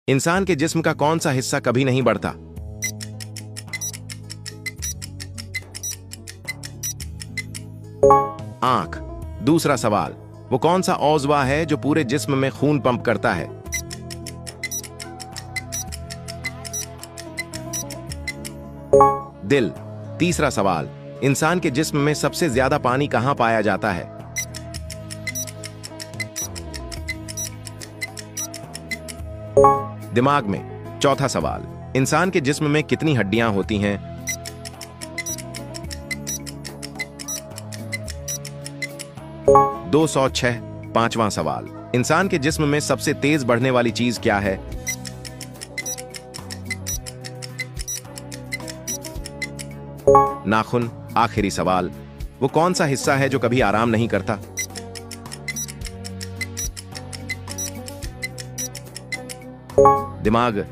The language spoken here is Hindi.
इंसान के जिस्म का कौन सा हिस्सा कभी नहीं बढ़ता? आंख। दूसरा सवाल, वो कौन सा औज़वा है जो पूरे जिस्म में खून पंप करता है? दिल। तीसरा सवाल, इंसान के जिस्म में सबसे ज्यादा पानी कहां पाया जाता है? दिमाग में। चौथा सवाल, इंसान के जिस्म में कितनी हड्डियां होती हैं? 206। पांचवा सवाल, इंसान के जिस्म में सबसे तेज बढ़ने वाली चीज क्या है? नाखून। आखिरी सवाल, वो कौन सा हिस्सा है जो कभी आराम नहीं करता? दिमाग।